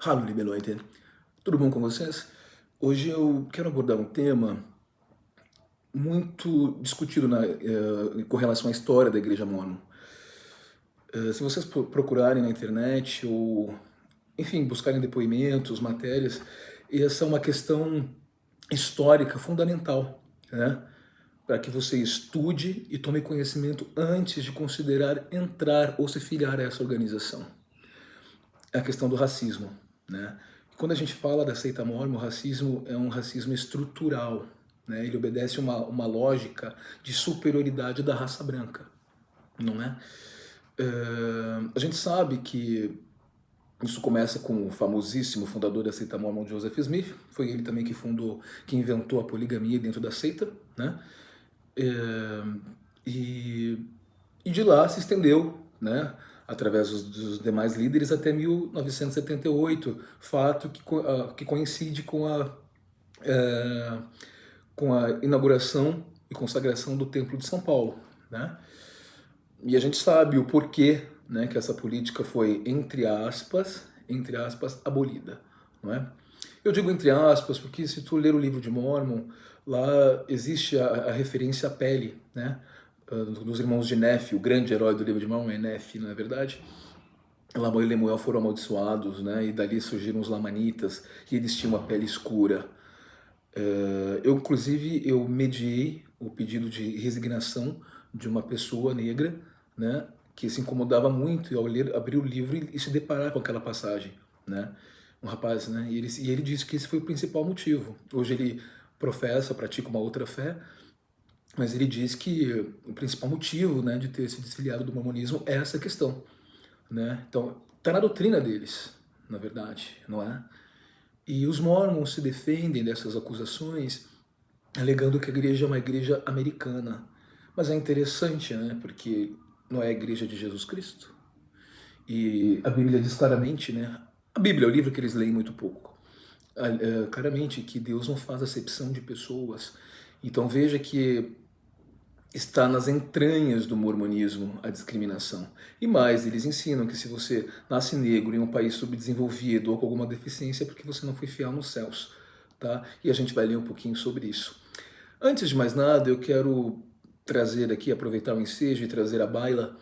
Hallo, liebe Leute. Tudo bom com vocês? Hoje eu quero abordar um tema muito discutido com relação à história da Igreja Mórmon. Se vocês procurarem na internet ou, enfim, buscarem depoimentos, matérias, essa é uma questão histórica fundamental, né? Para que você estude e tome conhecimento antes de considerar entrar ou se filiar a essa organização. É a questão do racismo, né? Quando a gente fala da seita mórmon, o racismo é um racismo estrutural, né? Ele obedece uma lógica de superioridade da raça branca, não é? A gente sabe que isso começa com o famosíssimo fundador da seita mórmon, Joseph Smith. Foi ele também que inventou a poligamia dentro da seita, né? E, e de lá se estendeu, né, através dos demais líderes até 1978, fato que coincide com a inauguração e consagração do Templo de São Paulo, né? E a gente sabe o porquê, né, que essa política foi, entre aspas, abolida, não é? Eu digo entre aspas porque se tu ler o livro de Mormon, lá existe a referência à pele, né, dos irmãos de Nefe, o grande herói do livro de Mormon é Nefe, não é verdade? Lamão e Lemuel foram amaldiçoados, né, e dali surgiram os lamanitas, e eles tinham a pele escura. Inclusive, eu mediei o pedido de resignação de uma pessoa negra, né, que se incomodava muito ao ler, abrir o livro e se deparar com aquela passagem, né, um rapaz, né, e ele disse que esse foi o principal motivo. Hoje ele pratica uma outra fé, mas ele diz que o principal motivo, né, de ter se desfiliado do mormonismo é essa questão, né. Então, está na doutrina deles, na verdade, não é? E os mormons se defendem dessas acusações alegando que a igreja é uma igreja americana. Mas é interessante, né? Porque não é a igreja de Jesus Cristo. E a Bíblia diz claramente, né? A Bíblia é o livro que eles leem muito pouco. Claramente que Deus não faz acepção de pessoas. Então veja que está nas entranhas do mormonismo a discriminação. E mais, eles ensinam que se você nasce negro em um país subdesenvolvido ou com alguma deficiência é porque você não foi fiel nos céus, tá? E a gente vai ler um pouquinho sobre isso. Antes de mais nada, eu quero trazer aqui, aproveitar o ensejo e trazer à baila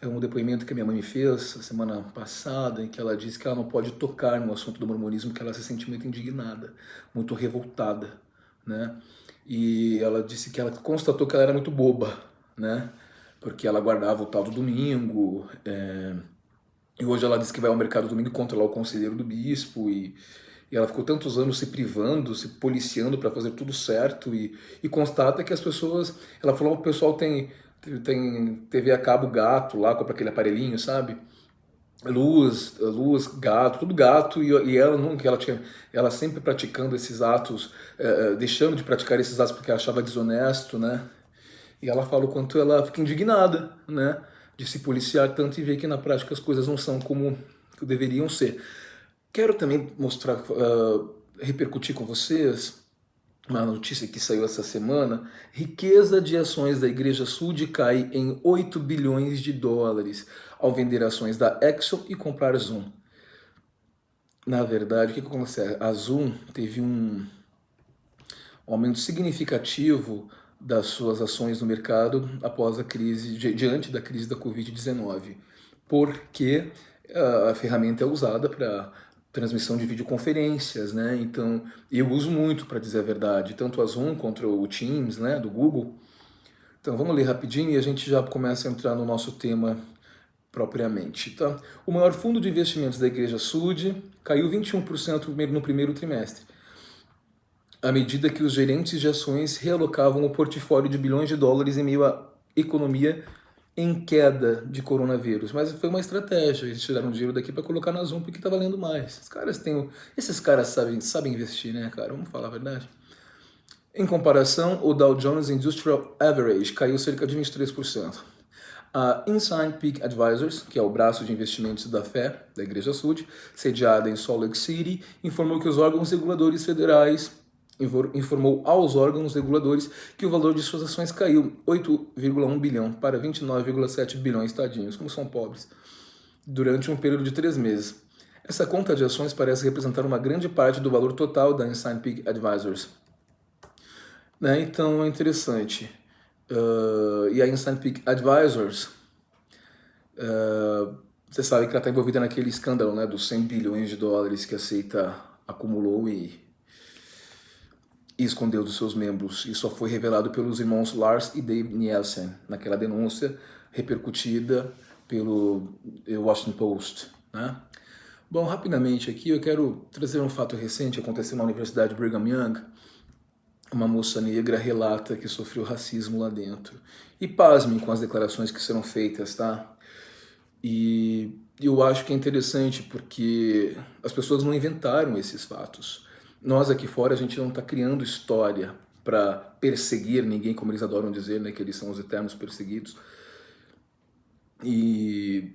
um depoimento que a minha mãe me fez a semana passada, em que ela disse que ela não pode tocar no assunto do mormonismo, que ela se sente muito indignada, muito revoltada, né? E ela disse que ela constatou que ela era muito boba, né? Porque ela guardava o tal do domingo, e hoje ela disse que vai ao mercado domingo e encontra lá o conselheiro do bispo, e ela ficou tantos anos se privando, se policiando para fazer tudo certo, e constata que as pessoas... Ela falou que o pessoal tem TV a cabo gato lá, compra aquele aparelhinho, sabe? Luz, gato, tudo gato, e ela nunca, ela sempre praticando esses atos, deixando de praticar esses atos porque achava desonesto, né? E ela fala o quanto ela fica indignada, né? De se policiar tanto e ver que na prática as coisas não são como deveriam ser. Quero também mostrar, repercutir com vocês uma notícia que saiu essa semana. Riqueza de ações da Igreja Sud cai em 8 bilhões de dólares ao vender ações da Exxon e comprar Zoom. Na verdade, o que acontece? A Zoom teve um aumento significativo das suas ações no mercado após a crise, diante da crise da Covid-19, porque a ferramenta é usada para transmissão de videoconferências, né? Então, eu uso muito, para dizer a verdade, tanto a Zoom quanto o Teams, né, do Google. Então, vamos ler rapidinho e a gente já começa a entrar no nosso tema propriamente, tá? O maior fundo de investimentos da Igreja Sud caiu 21% no primeiro trimestre, à medida que os gerentes de ações realocavam o portfólio de bilhões de dólares em meio à economia em queda de coronavírus. Mas foi uma estratégia, eles tiraram dinheiro daqui para colocar na Zoom porque tá valendo mais. Esses caras sabem investir, né, cara? Vamos falar a verdade. Em comparação, o Dow Jones Industrial Average caiu cerca de 23%. A Insight Peak Advisors, que é o braço de investimentos da fé da Igreja Sud, sediada em Salt Lake City, informou aos órgãos reguladores que o valor de suas ações caiu 8,1 bilhão para 29,7 bilhões, tadinhos, como são pobres, durante um período de 3 meses. Essa conta de ações parece representar uma grande parte do valor total da Ensign Peak Advisors. Né? Então é interessante. E a Ensign Peak Advisors, você sabe que ela está envolvida naquele escândalo, né, dos 100 bilhões de dólares que a seita acumulou e escondeu dos seus membros. E só foi revelado pelos irmãos Lars e Dave Nielsen, naquela denúncia repercutida pelo Washington Post. Né? Bom, rapidamente aqui eu quero trazer um fato recente, aconteceu na Universidade Brigham Young. Uma moça negra relata que sofreu racismo lá dentro. E pasmem com as declarações que serão feitas, tá? E eu acho que é interessante porque as pessoas não inventaram esses fatos. Nós aqui fora, a gente não está criando história para perseguir ninguém, como eles adoram dizer, né, que eles são os eternos perseguidos. E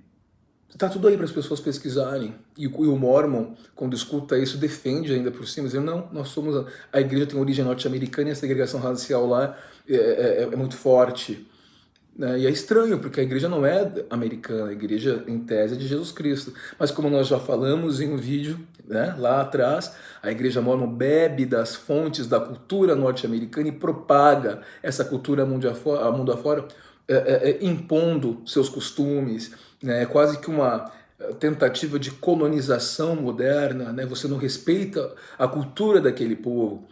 tá tudo aí para as pessoas pesquisarem. E o Mormon, quando escuta isso, defende ainda por cima, dizendo, não, nós somos a igreja tem origem norte-americana e a segregação racial lá é muito forte. E é estranho, porque a igreja não é americana, a igreja, em tese, é de Jesus Cristo. Mas como nós já falamos em um vídeo, né, lá atrás, a igreja mormon bebe das fontes da cultura norte-americana e propaga essa cultura mundo afora, impondo seus costumes, né, quase que uma tentativa de colonização moderna, né, você não respeita a cultura daquele povo,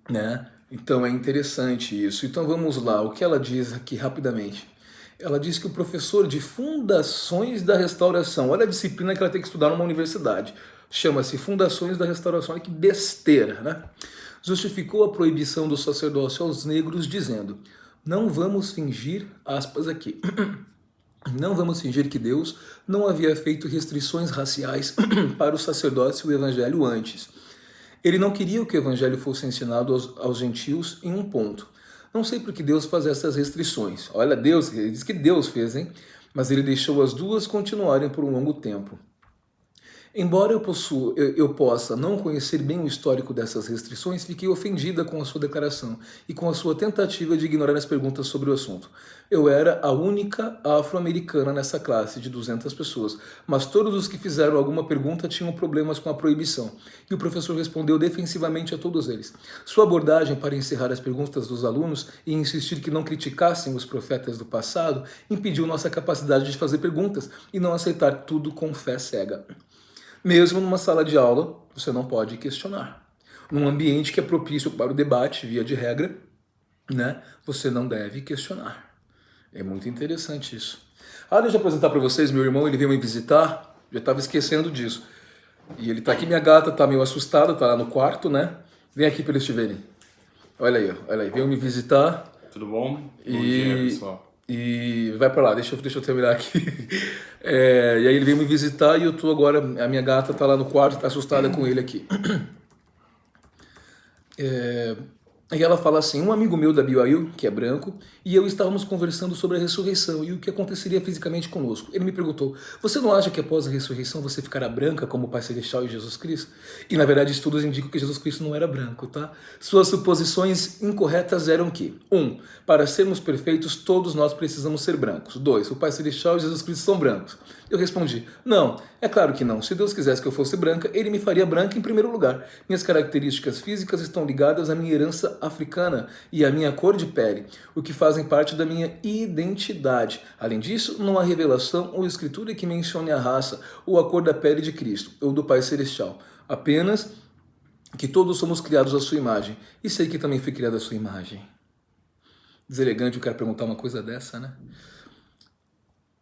né? Então é interessante isso. Então vamos lá, o que ela diz aqui rapidamente. Ela diz que o professor de Fundações da Restauração, olha a disciplina que ela tem que estudar numa universidade, chama-se Fundações da Restauração, olha que besteira, né? Justificou a proibição do sacerdócio aos negros dizendo, não vamos fingir, aspas aqui, não vamos fingir que Deus não havia feito restrições raciais para o sacerdócio e o evangelho antes. Ele não queria que o evangelho fosse ensinado aos gentios em um ponto. Não sei por que Deus faz essas restrições. Olha, Deus, ele diz que Deus fez, hein? Mas ele deixou as duas continuarem por um longo tempo. Embora eu possa não conhecer bem o histórico dessas restrições, fiquei ofendida com a sua declaração e com a sua tentativa de ignorar as perguntas sobre o assunto. Eu era a única afro-americana nessa classe de 200 pessoas, mas todos os que fizeram alguma pergunta tinham problemas com a proibição, e o professor respondeu defensivamente a todos eles. Sua abordagem para encerrar as perguntas dos alunos e insistir que não criticassem os profetas do passado impediu nossa capacidade de fazer perguntas e não aceitar tudo com fé cega. Mesmo numa sala de aula, você não pode questionar. Num ambiente que é propício para o debate, via de regra, né, você não deve questionar. É muito interessante isso. Deixa eu apresentar para vocês, meu irmão, ele veio me visitar, já estava esquecendo disso. E ele tá aqui, minha gata tá meio assustada, tá lá no quarto, né? Vem aqui para eles te verem. Olha aí, veio me visitar. Tudo bom? Bom dia, pessoal. E vai pra lá, deixa eu terminar aqui. E aí ele veio me visitar e eu tô agora, a minha gata tá lá no quarto, tá assustada com ele aqui. E ela fala assim, um amigo meu da BYU, que é branco, e eu estávamos conversando sobre a ressurreição e o que aconteceria fisicamente conosco. Ele me perguntou, você não acha que após a ressurreição você ficará branca como o Pai Celestial e Jesus Cristo? E na verdade estudos indicam que Jesus Cristo não era branco, tá? Suas suposições incorretas eram que, 1. Para sermos perfeitos, todos nós precisamos ser brancos. 2. O Pai Celestial e Jesus Cristo são brancos. Eu respondi, não, é claro que não. Se Deus quisesse que eu fosse branca, Ele me faria branca em primeiro lugar. Minhas características físicas estão ligadas à minha herança africana e à minha cor de pele, o que fazem parte da minha identidade. Além disso, não há revelação ou escritura que mencione a raça ou a cor da pele de Cristo ou do Pai Celestial. Apenas que todos somos criados à sua imagem. E sei que também fui criado à sua imagem. Deselegante o cara perguntar uma coisa dessa, né?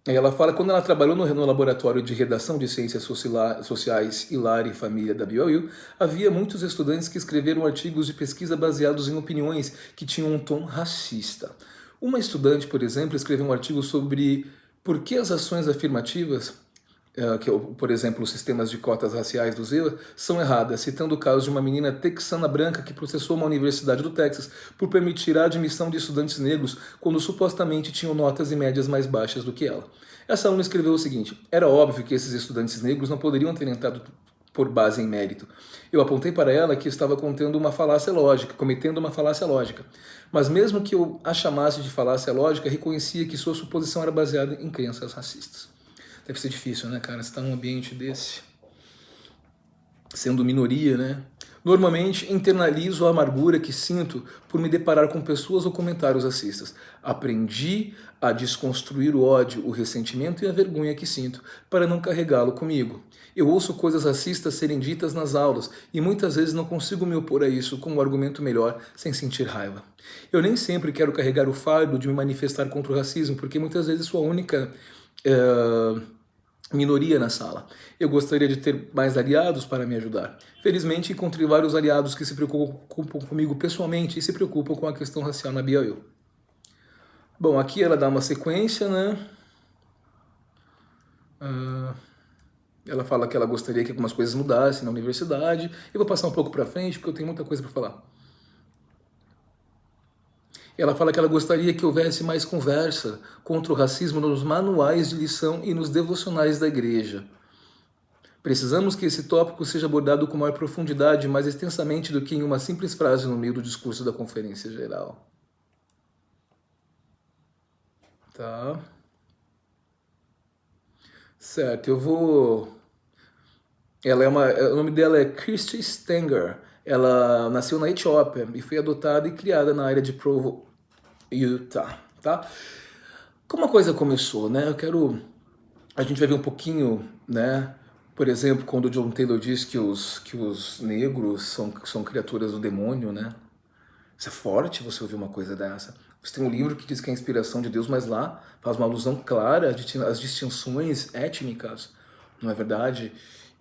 E ela fala que quando ela trabalhou no laboratório de redação de ciências sociais, hilar e família da BYU, havia muitos estudantes que escreveram artigos de pesquisa baseados em opiniões que tinham um tom racista. Uma estudante, por exemplo, escreveu um artigo sobre por que as ações afirmativas, por exemplo, os sistemas de cotas raciais do ZEWA, são erradas, citando o caso de uma menina texana branca que processou uma universidade do Texas por permitir a admissão de estudantes negros quando supostamente tinham notas e médias mais baixas do que ela. Essa aluna escreveu o seguinte, era óbvio que esses estudantes negros não poderiam ter entrado por base em mérito. Eu apontei para ela que estava cometendo uma falácia lógica, mas mesmo que eu a chamasse de falácia lógica, reconhecia que sua suposição era baseada em crenças racistas. Deve ser difícil, né, cara? Você tá num ambiente desse. sendo minoria, né? Normalmente internalizo a amargura que sinto por me deparar com pessoas ou comentários racistas. Aprendi a desconstruir o ódio, o ressentimento e a vergonha que sinto para não carregá-lo comigo. Eu ouço coisas racistas serem ditas nas aulas e muitas vezes não consigo me opor a isso com um argumento melhor sem sentir raiva. Eu nem sempre quero carregar o fardo de me manifestar contra o racismo, porque muitas vezes sou a única minoria na sala. Eu gostaria de ter mais aliados para me ajudar. Felizmente, encontrei vários aliados que se preocupam comigo pessoalmente e se preocupam com a questão racial na BYU. Bom, aqui ela dá uma sequência, né? Ela fala que ela gostaria que algumas coisas mudassem na universidade. Eu vou passar um pouco para frente, porque eu tenho muita coisa para falar. Ela fala que ela gostaria que houvesse mais conversa contra o racismo nos manuais de lição e nos devocionais da igreja. Precisamos que esse tópico seja abordado com maior profundidade e mais extensamente do que em uma simples frase no meio do discurso da conferência geral. Tá. Certo, eu vou... o nome dela é Christy Stenger. Ela nasceu na Etiópia e foi adotada e criada na área de Provo, Utah, tá? Como a coisa começou, né? A gente vai ver um pouquinho, né? Por exemplo, quando o John Taylor diz que os negros são criaturas do demônio, né? Isso é forte você ouvir uma coisa dessa. Você tem um livro que diz que é a inspiração de Deus, mas lá faz uma alusão clara às distinções étnicas, não é verdade?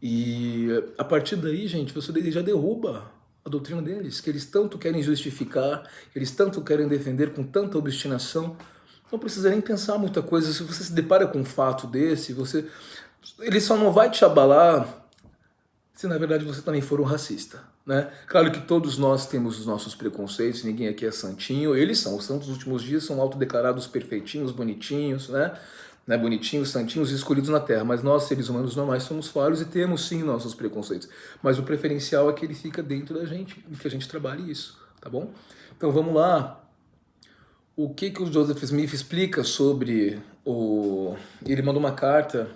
E a partir daí, gente, você já derruba a doutrina deles, que eles tanto querem justificar, que eles tanto querem defender com tanta obstinação. Não precisa nem pensar muita coisa. Se você se depara com um fato desse, ele só não vai te abalar se na verdade você também for um racista, né? Claro que todos nós temos os nossos preconceitos, ninguém aqui é santinho, eles são, os santos dos últimos dias são autodeclarados perfeitinhos, bonitinhos, né? Bonitinhos, santinhos, escolhidos na terra, mas nós, seres humanos normais, somos falhos e temos sim nossos preconceitos, mas o preferencial é que ele fica dentro da gente e que a gente trabalhe isso, tá bom? Então vamos lá. O que o Joseph Smith explica sobre Ele mandou uma carta...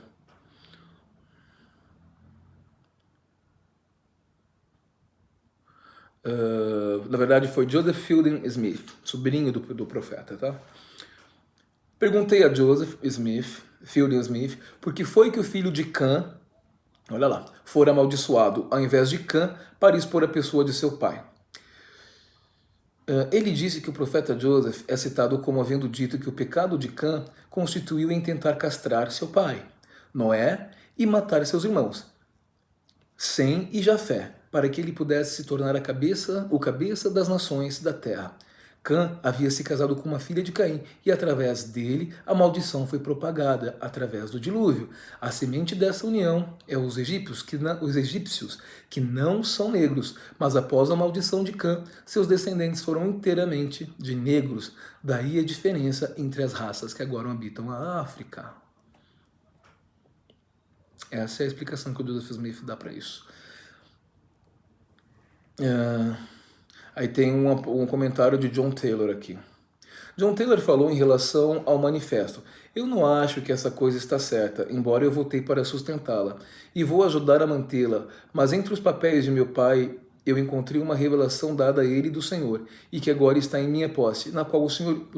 na verdade foi Joseph Fielding Smith, sobrinho do profeta, tá? Perguntei a Joseph Fielding Smith, por que foi que o filho de Cã, olha lá, fora amaldiçoado ao invés de Cã para expor a pessoa de seu pai. Ele disse que o profeta Joseph é citado como havendo dito que o pecado de Cã constituiu em tentar castrar seu pai, Noé, e matar seus irmãos, Sem e Jafé, para que ele pudesse se tornar o cabeça das nações da terra. Cã havia se casado com uma filha de Caim, e através dele a maldição foi propagada através do dilúvio. A semente dessa união é os egípcios, que não são negros, mas após a maldição de Cã, seus descendentes foram inteiramente de negros. Daí a diferença entre as raças que agora habitam a África. Essa é a explicação que o Joseph Smith dá para isso. Aí tem um comentário de John Taylor aqui. John Taylor falou em relação ao manifesto. Eu não acho que essa coisa está certa, embora eu votei para sustentá-la, e vou ajudar a mantê-la, mas entre os papéis de meu pai, eu encontrei uma revelação dada a ele do Senhor, e que agora está em minha posse, na qual o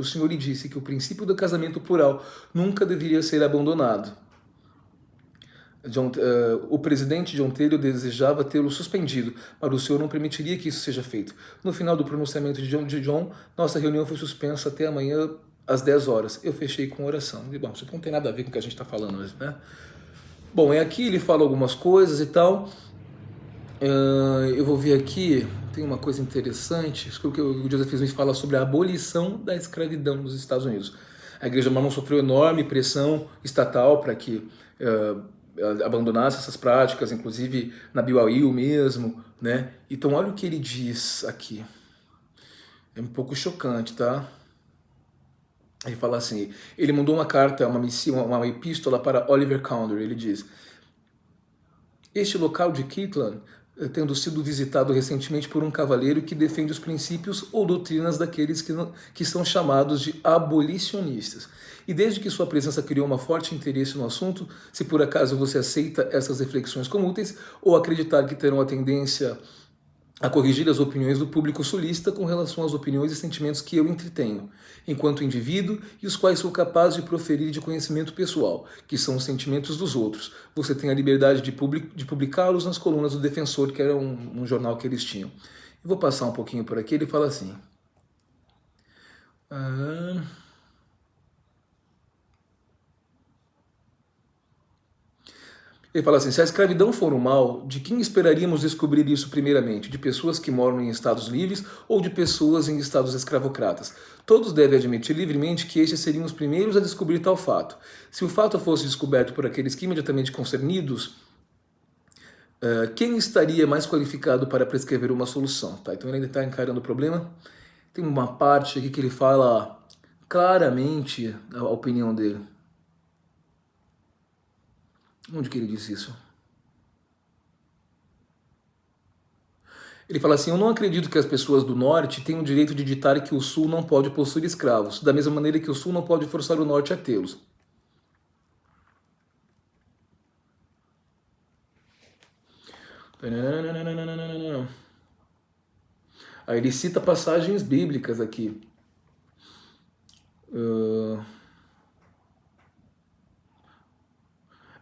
Senhor lhe disse que o princípio do casamento plural nunca deveria ser abandonado. O presidente John Taylor desejava tê-lo suspendido, mas o senhor não permitiria que isso seja feito. No final do pronunciamento de John, nossa reunião foi suspensa até amanhã às 10 horas. Eu fechei com oração. E, bom, isso não tem nada a ver com o que a gente está falando, né? Bom, aqui ele fala algumas coisas e tal. Eu vou ver aqui, tem uma coisa interessante. O Joseph Smith fala sobre a abolição da escravidão nos Estados Unidos. A Igreja Mormon sofreu enorme pressão estatal para que... abandonasse essas práticas, inclusive na BYU mesmo, né? Então olha o que ele diz aqui. É um pouco chocante, tá? Ele fala assim, ele mandou uma carta, uma epístola para Oliver Cowdery. Ele diz: este local de Kirtland tendo sido visitado recentemente por um cavalheiro que defende os princípios ou doutrinas daqueles que são chamados de abolicionistas. E desde que sua presença criou um forte interesse no assunto, se por acaso você aceita essas reflexões como úteis ou acreditar que terão a tendência a corrigir as opiniões do público sulista com relação às opiniões e sentimentos que eu entretenho, enquanto indivíduo, e os quais sou capaz de proferir de conhecimento pessoal, que são os sentimentos dos outros. Você tem a liberdade de publicá-los nas colunas do Defensor, que era um jornal que eles tinham. Eu vou passar um pouquinho por aqui, ele fala assim... Ele fala assim, se a escravidão for um mal, de quem esperaríamos descobrir isso primeiramente? De pessoas que moram em estados livres ou de pessoas em estados escravocratas? Todos devem admitir livremente que estes seriam os primeiros a descobrir tal fato. Se o fato fosse descoberto por aqueles que imediatamente concernidos, quem estaria mais qualificado para prescrever uma solução? Tá, então ele ainda está encarando o problema. Tem uma parte aqui que ele fala claramente a opinião dele. Onde que ele disse isso? Ele fala assim, eu não acredito que as pessoas do Norte tenham o direito de ditar que o Sul não pode possuir escravos, da mesma maneira que o Sul não pode forçar o Norte a tê-los. Aí ele cita passagens bíblicas aqui.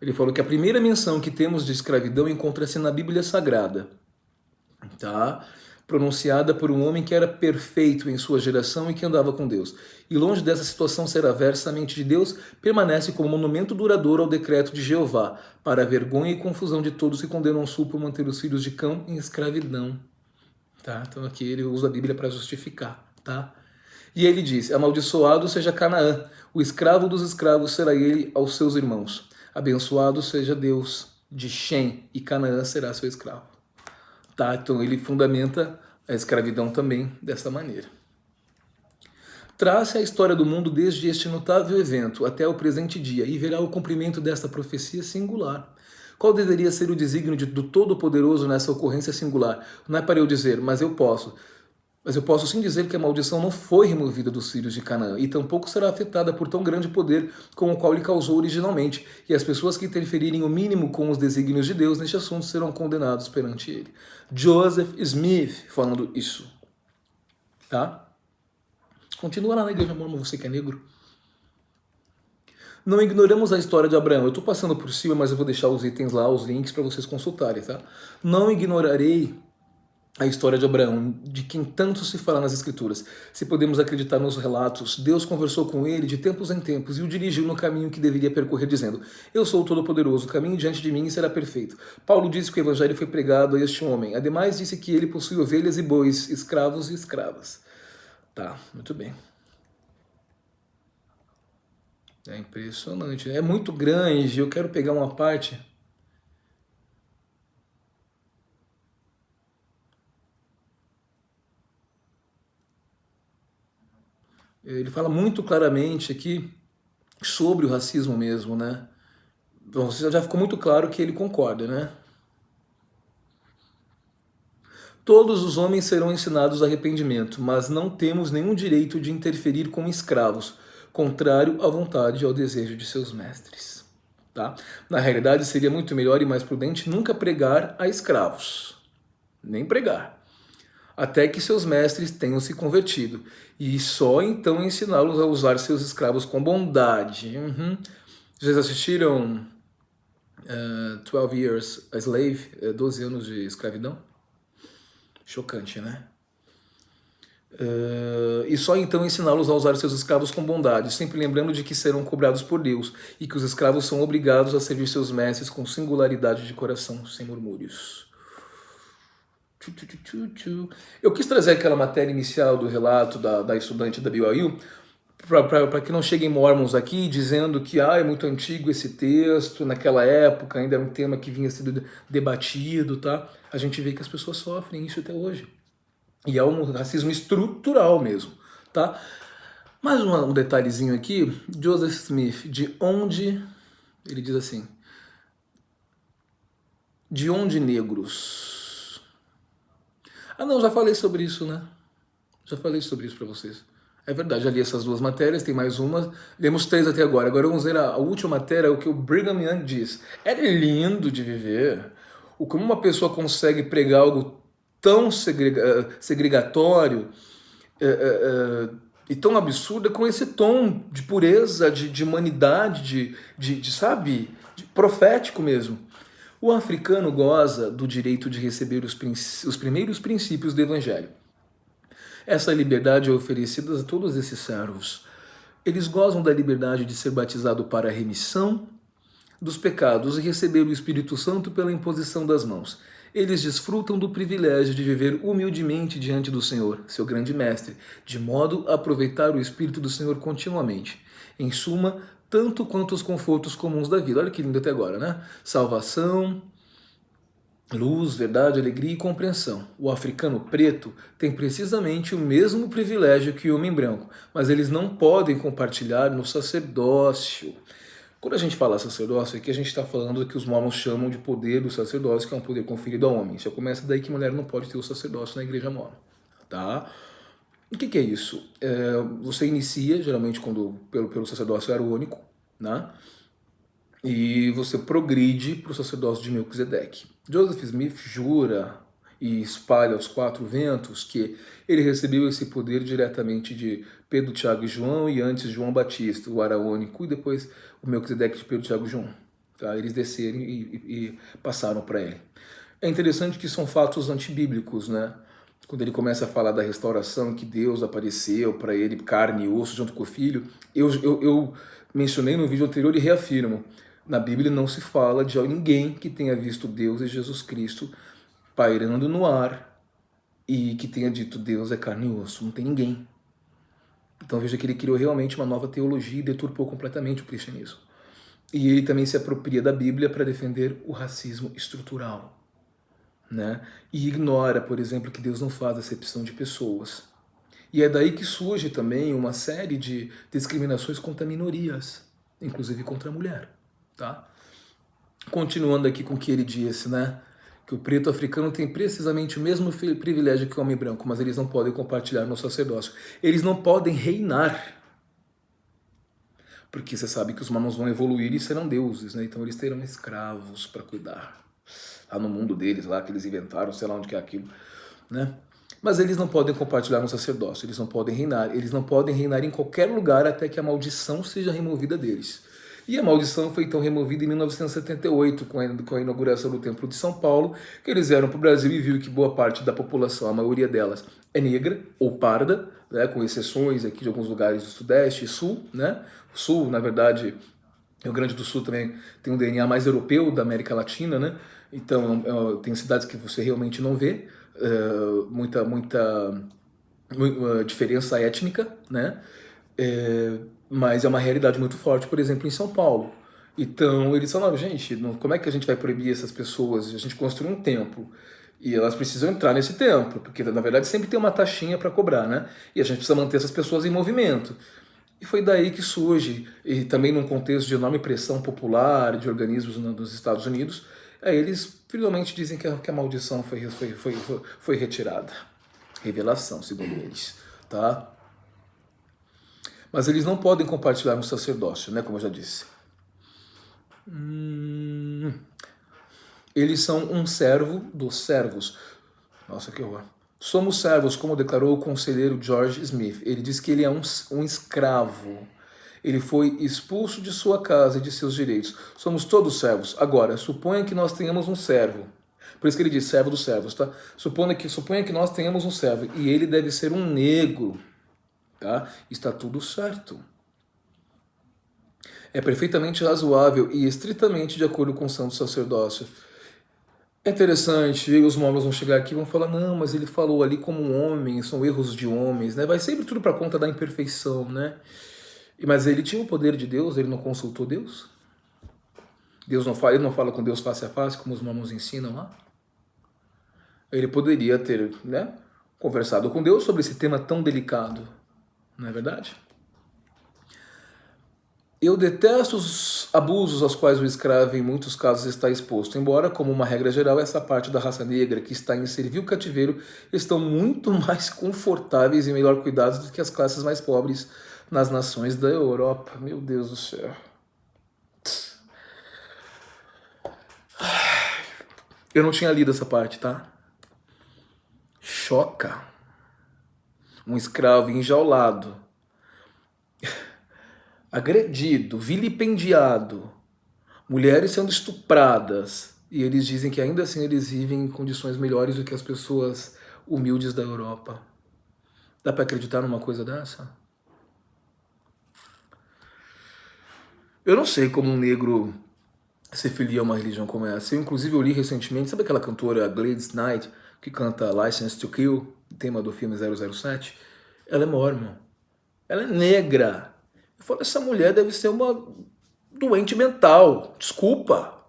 Ele falou que a primeira menção que temos de escravidão encontra-se na Bíblia Sagrada, tá? Pronunciada por um homem que era perfeito em sua geração e que andava com Deus. E longe dessa situação ser aversa à mente de Deus, permanece como monumento duradouro ao decreto de Jeová, para a vergonha e confusão de todos que condenam o Sul por manter os filhos de Cão em escravidão. Tá? Então aqui ele usa a Bíblia para justificar, tá? E ele diz, amaldiçoado seja Canaã, o escravo dos escravos será ele aos seus irmãos. Abençoado seja Deus de Shem, e Canaã será seu escravo. Tá? Então ele fundamenta a escravidão também dessa maneira. Trace a história do mundo desde este notável evento até o presente dia e verá o cumprimento desta profecia singular. Qual deveria ser o desígnio do Todo-Poderoso nessa ocorrência singular? Não é para eu dizer, mas eu posso sim dizer que a maldição não foi removida dos filhos de Canaã, e tampouco será afetada por tão grande poder com o qual ele causou originalmente, e as pessoas que interferirem o mínimo com os desígnios de Deus neste assunto serão condenados perante ele. Joseph Smith falando isso. Tá? Continua lá na Igreja Mormon, você que é negro. Não ignoramos a história de Abraão. Eu estou passando por cima, mas eu vou deixar os itens lá, os links para vocês consultarem, tá? Não ignorarei a história de Abraão, de quem tanto se fala nas Escrituras. Se podemos acreditar nos relatos, Deus conversou com ele de tempos em tempos e o dirigiu no caminho que deveria percorrer, dizendo, eu sou o Todo-Poderoso, o caminho diante de mim será perfeito. Paulo disse que o evangelho foi pregado a este homem. Ademais, disse que ele possui ovelhas e bois, escravos e escravas. Tá, muito bem. É impressionante. É muito grande, eu quero pegar uma parte... Ele fala muito claramente aqui sobre o racismo mesmo, né? Então, já ficou muito claro que ele concorda, né? Todos os homens serão ensinados arrependimento, mas não temos nenhum direito de interferir com escravos, contrário à vontade e ao desejo de seus mestres. Tá? Na realidade, seria muito melhor e mais prudente nunca pregar a escravos. Nem pregar. Até que seus mestres tenham se convertido, e só então ensiná-los a usar seus escravos com bondade. Vocês assistiram 12 Years a Slave, 12 anos de escravidão? Chocante, né? E só então ensiná-los a usar seus escravos com bondade, sempre lembrando de que serão cobrados por Deus, e que os escravos são obrigados a servir seus mestres com singularidade de coração, sem murmúrios. Eu quis trazer aquela matéria inicial do relato da estudante da BYU para que não cheguem mormons aqui dizendo que é muito antigo esse texto, naquela época ainda era um tema que vinha sendo debatido, tá? A gente vê que as pessoas sofrem isso até hoje. E é um racismo estrutural mesmo, tá? Mais um detalhezinho aqui, Joseph Smith, de onde, ele diz assim, de onde negros? Ah, não, já falei sobre isso, né? Já falei sobre isso para vocês. É verdade, já li essas duas matérias, tem mais uma. Lemos 3 até agora. Agora vamos ver a última matéria, o que o Brigham Young diz. É lindo de viver. O como uma pessoa consegue pregar algo tão segregatório e tão absurdo com esse tom de pureza, de humanidade, sabe, de profético mesmo. O africano goza do direito de receber os primeiros princípios do evangelho. Essa liberdade é oferecida a todos esses servos. Eles gozam da liberdade de ser batizado para a remissão dos pecados e receber o Espírito Santo pela imposição das mãos. Eles desfrutam do privilégio de viver humildemente diante do Senhor, seu grande mestre, de modo a aproveitar o Espírito do Senhor continuamente. Em suma, tanto quanto os confortos comuns da vida. Olha que lindo até agora, né? Salvação, luz, verdade, alegria e compreensão. O africano preto tem precisamente o mesmo privilégio que o homem branco, mas eles não podem compartilhar no sacerdócio. Quando a gente fala sacerdócio, aqui a gente está falando do que os mormons chamam de poder do sacerdócio, que é um poder conferido ao homem. Já começa daí que mulher não pode ter o sacerdócio na igreja mormon. Tá? O que é isso? Você inicia, geralmente, pelo sacerdócio arônico, né? E você progride para o sacerdócio de Melquisedeque. Joseph Smith jura e espalha aos 4 ventos que ele recebeu esse poder diretamente de Pedro, Tiago e João, e antes João Batista, o araônico, e depois o Melquisedeque de Pedro, Tiago e João. Tá? Eles desceram e passaram para ele. É interessante que são fatos antibíblicos, né? Quando ele começa a falar da restauração, que Deus apareceu para ele, carne e osso, junto com o Filho, eu mencionei no vídeo anterior e reafirmo. Na Bíblia não se fala de ninguém que tenha visto Deus e Jesus Cristo pairando no ar e que tenha dito Deus é carne e osso. Não tem ninguém. Então veja que ele criou realmente uma nova teologia e deturpou completamente o cristianismo. E ele também se apropria da Bíblia para defender o racismo estrutural, né? E ignora, por exemplo, que Deus não faz acepção de pessoas. E é daí que surge também uma série de discriminações contra minorias, inclusive contra a mulher. Tá? Continuando aqui com o que ele disse, né? Que o preto africano tem precisamente o mesmo privilégio que o homem branco, mas eles não podem compartilhar no sacerdócio. Eles não podem reinar. Porque você sabe que os mormons vão evoluir e serão deuses, né? Então eles terão escravos para cuidar. Lá no mundo deles, lá que eles inventaram, sei lá onde que é aquilo, né? Mas eles não podem compartilhar no sacerdócio, eles não podem reinar em qualquer lugar até que a maldição seja removida deles. E a maldição foi então removida em 1978, com a inauguração do Templo de São Paulo, que eles vieram para o Brasil e viram que boa parte da população, a maioria delas, é negra ou parda, né, com exceções aqui de alguns lugares do Sudeste e Sul, né? O Sul, na verdade, Rio Grande do Sul também tem um DNA mais europeu da América Latina, né? Então tem cidades que você realmente não vê muita diferença étnica, né? Mas é uma realidade muito forte, por exemplo, em São Paulo. Então eles falaram, gente, como é que a gente vai proibir essas pessoas? A gente construiu um templo e elas precisam entrar nesse templo, porque na verdade sempre tem uma taxinha para cobrar, né? E a gente precisa manter essas pessoas em movimento. E foi daí que surge, e também num contexto de enorme pressão popular de organismos nos Estados Unidos, aí eles finalmente dizem que a maldição foi retirada. Revelação, segundo eles. Tá? Mas eles não podem compartilhar no sacerdócio, né, como eu já disse. Eles são um servo dos servos. Nossa, que horror. Somos servos, como declarou o conselheiro George Smith. Ele diz que ele é um escravo. Ele foi expulso de sua casa e de seus direitos. Somos todos servos. Agora, suponha que nós tenhamos um servo. Por isso que ele diz servo dos servos, tá? Suponha que nós tenhamos um servo e ele deve ser um negro, tá? Está tudo certo. É perfeitamente razoável e estritamente de acordo com o santo sacerdócio. É interessante, os mormons vão chegar aqui e vão falar, não, mas ele falou ali como um homem, são erros de homens, né? Vai sempre tudo para conta da imperfeição, né? Mas ele tinha o poder de Deus, ele não consultou Deus? Ele não fala com Deus face a face, como os mormons ensinam lá? Ele poderia ter, né, conversado com Deus sobre esse tema tão delicado, não é verdade? Eu detesto os abusos aos quais o escravo em muitos casos está exposto, embora, como uma regra geral, essa parte da raça negra que está em servil cativeiro estão muito mais confortáveis e melhor cuidados do que as classes mais pobres nas nações da Europa. Meu Deus do céu. Eu não tinha lido essa parte, tá? Choca. Um escravo enjaulado, agredido, vilipendiado, mulheres sendo estupradas, e eles dizem que ainda assim eles vivem em condições melhores do que as pessoas humildes da Europa. Dá pra acreditar numa coisa dessa? Eu não sei como um negro se filia a uma religião como essa. Inclusive, eu li recentemente, sabe aquela cantora Gladys Knight, que canta License to Kill, tema do filme 007? Ela é mormon. Ela é negra. Eu falo, essa mulher deve ser uma doente mental. Desculpa.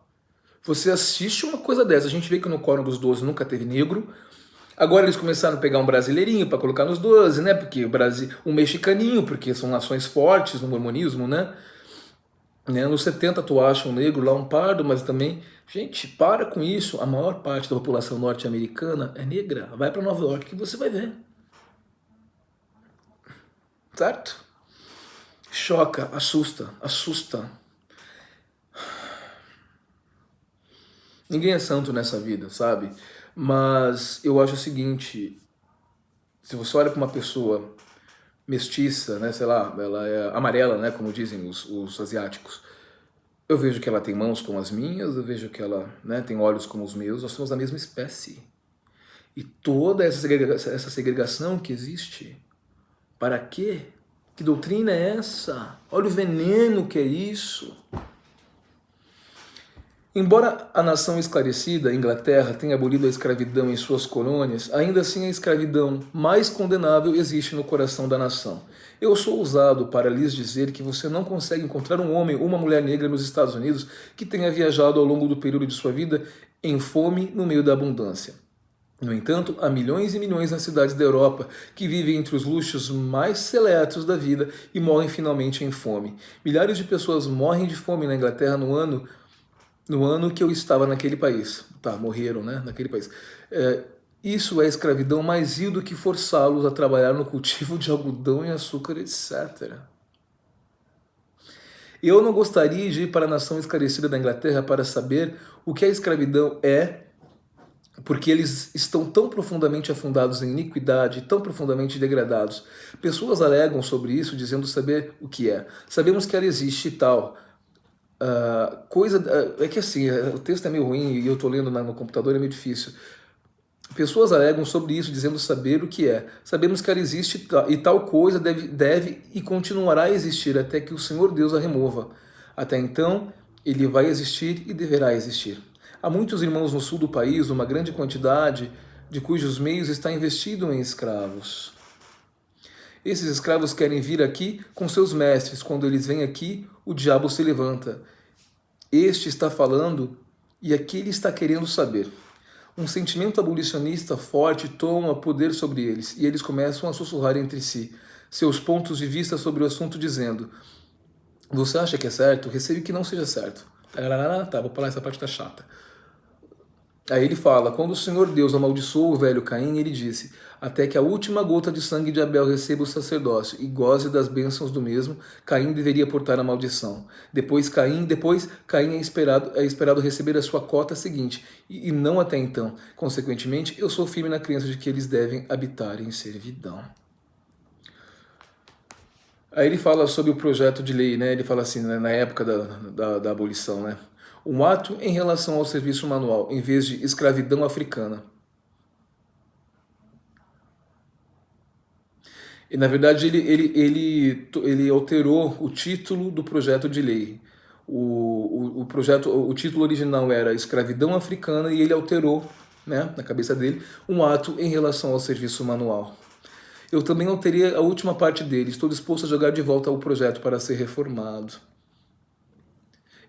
Você assiste uma coisa dessa. A gente vê que no Quórum dos 12 nunca teve negro. Agora eles começaram a pegar um brasileirinho para colocar nos 12, né? Porque o Brasil, um mexicaninho, porque são nações fortes no mormonismo, né? Nos 70 tu acha um negro lá, um pardo, mas também... Gente, para com isso. A maior parte da população norte-americana é negra. Vai para Nova York que você vai ver. Certo? Choca, assusta, assusta. Ninguém é santo nessa vida, sabe? Mas eu acho o seguinte, se você olha para uma pessoa mestiça, né, sei lá, ela é amarela, né, como dizem os asiáticos, eu vejo que ela tem mãos como as minhas, eu vejo que ela, né, tem olhos como os meus, nós somos da mesma espécie. E toda essa segregação que existe, para quê? Que doutrina é essa? Olha o veneno que é isso. Embora a nação esclarecida, a Inglaterra, tenha abolido a escravidão em suas colônias, ainda assim a escravidão mais condenável existe no coração da nação. Eu sou ousado para lhes dizer que você não consegue encontrar um homem ou uma mulher negra nos Estados Unidos que tenha viajado ao longo do período de sua vida em fome no meio da abundância. No entanto, há milhões e milhões nas cidades da Europa que vivem entre os luxos mais seletos da vida e morrem finalmente em fome. Milhares de pessoas morrem de fome na Inglaterra no ano que eu estava naquele país. Tá, morreram, né, naquele país. Isso é escravidão mais vil do que forçá-los a trabalhar no cultivo de algodão e açúcar, etc. Eu não gostaria de ir para a nação esclarecida da Inglaterra para saber o que a escravidão é, porque eles estão tão profundamente afundados em iniquidade, tão profundamente degradados. Pessoas alegam sobre isso, dizendo saber o que é. Sabemos que ela existe e tal. É que assim, o texto é meio ruim e eu estou lendo no computador, é meio difícil. Pessoas alegam sobre isso, dizendo saber o que é. Sabemos que ela existe e tal coisa deve e continuará a existir até que o Senhor Deus a remova. Até então, ele vai existir e deverá existir. Há muitos irmãos no sul do país, uma grande quantidade de cujos meios está investido em escravos. Esses escravos querem vir aqui com seus mestres. Quando eles vêm aqui, o diabo se levanta. Este está falando e aquele está querendo saber. Um sentimento abolicionista forte toma poder sobre eles e eles começam a sussurrar entre si seus pontos de vista sobre o assunto, dizendo: você acha que é certo? Receio que não seja certo. Tá, vou falar, essa parte tá chata. Aí ele fala: quando o Senhor Deus amaldiçoou o velho Caim, ele disse: até que a última gota de sangue de Abel receba o sacerdócio e goze das bênçãos do mesmo, Caim deveria portar a maldição. Depois Caim é esperado receber a sua cota seguinte, e não até então. Consequentemente, eu sou firme na crença de que eles devem habitar em servidão. Aí ele fala sobre o projeto de lei, né? Ele fala assim, né, na época da abolição, né? Um ato em relação ao serviço manual, em vez de escravidão africana. E, na verdade, ele alterou o título do projeto de lei. O título original era Escravidão Africana e ele alterou, né, na cabeça dele, um ato em relação ao serviço manual. Eu também alterei a última parte dele. Estou disposto a jogar de volta o projeto para ser reformado.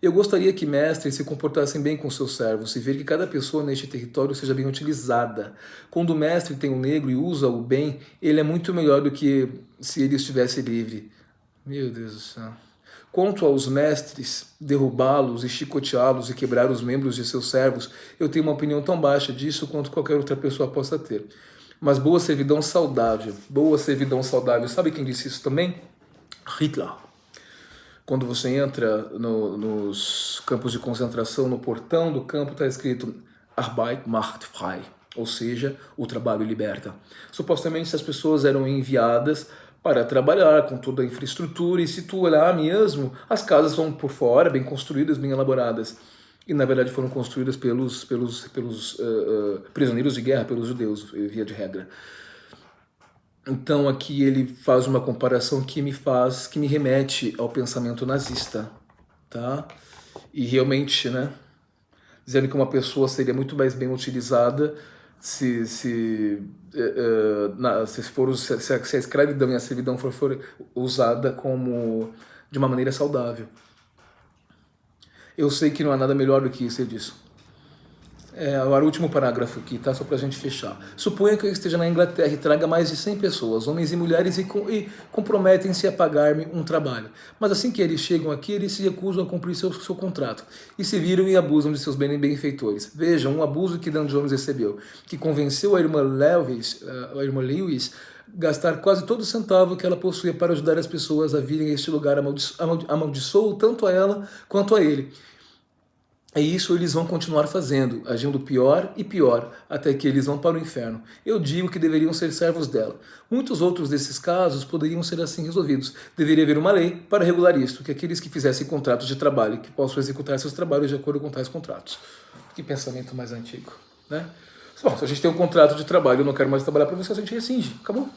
Eu gostaria que mestres se comportassem bem com seus servos e ver que cada pessoa neste território seja bem utilizada. Quando o mestre tem um negro e usa-o bem, ele é muito melhor do que se ele estivesse livre. Meu Deus do céu. Quanto aos mestres, derrubá-los e chicoteá-los e quebrar os membros de seus servos, eu tenho uma opinião tão baixa disso quanto qualquer outra pessoa possa ter. Mas boa servidão saudável, sabe quem disse isso também? Hitler. Quando você entra nos campos de concentração, no portão do campo está escrito Arbeit macht frei, ou seja, o trabalho liberta. Supostamente essas pessoas eram enviadas para trabalhar com toda a infraestrutura, e se tu olhar mesmo, as casas são por fora, bem construídas, bem elaboradas. E na verdade foram construídas pelos prisioneiros de guerra, pelos judeus, via de regra. Então aqui ele faz uma comparação que me remete ao pensamento nazista, tá? E realmente, né, dizendo que uma pessoa seria muito mais bem utilizada se a escravidão e a servidão for usada de uma maneira saudável. Eu sei que não há nada melhor do que isso, ele diz. Agora o último parágrafo aqui, tá? Só pra gente fechar. Suponha que eu esteja na Inglaterra e traga mais de 100 pessoas, homens e mulheres, e comprometem-se a pagar-me um trabalho. Mas assim que eles chegam aqui, eles se recusam a cumprir seu contrato, e se viram e abusam de seus benfeitores. Vejam, um abuso que Dan Jones recebeu, que convenceu a irmã Lewis, gastar quase todo o centavo que ela possuía para ajudar as pessoas a virem a este lugar, amaldiçoou tanto a ela quanto a ele. E isso eles vão continuar fazendo, agindo pior e pior, até que eles vão para o inferno. Eu digo que deveriam ser servos dela. Muitos outros desses casos poderiam ser assim resolvidos. Deveria haver uma lei para regular isto, que aqueles que fizessem contratos de trabalho, que possam executar seus trabalhos de acordo com tais contratos. Que pensamento mais antigo, né? Bom, se a gente tem um contrato de trabalho, eu não quero mais trabalhar para você, a gente rescinge, acabou.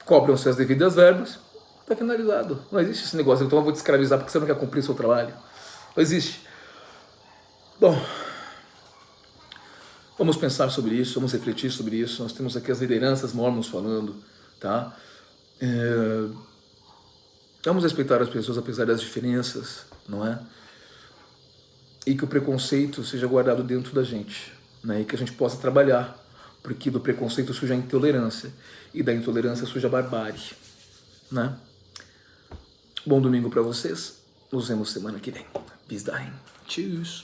Cobram-se as devidas verbas, está finalizado. Não existe esse negócio, então eu vou te escravizar porque você não quer cumprir o seu trabalho. Não existe. Bom, vamos pensar sobre isso, vamos refletir sobre isso. Nós temos aqui as lideranças mormons falando, tá? Vamos respeitar as pessoas apesar das diferenças, não é? E que o preconceito seja guardado dentro da gente, né? E que a gente possa trabalhar, porque do preconceito surge a intolerância, e da intolerância surge a barbárie, né? Bom domingo para vocês, nos vemos semana que vem. Bis dahin. Tschüss.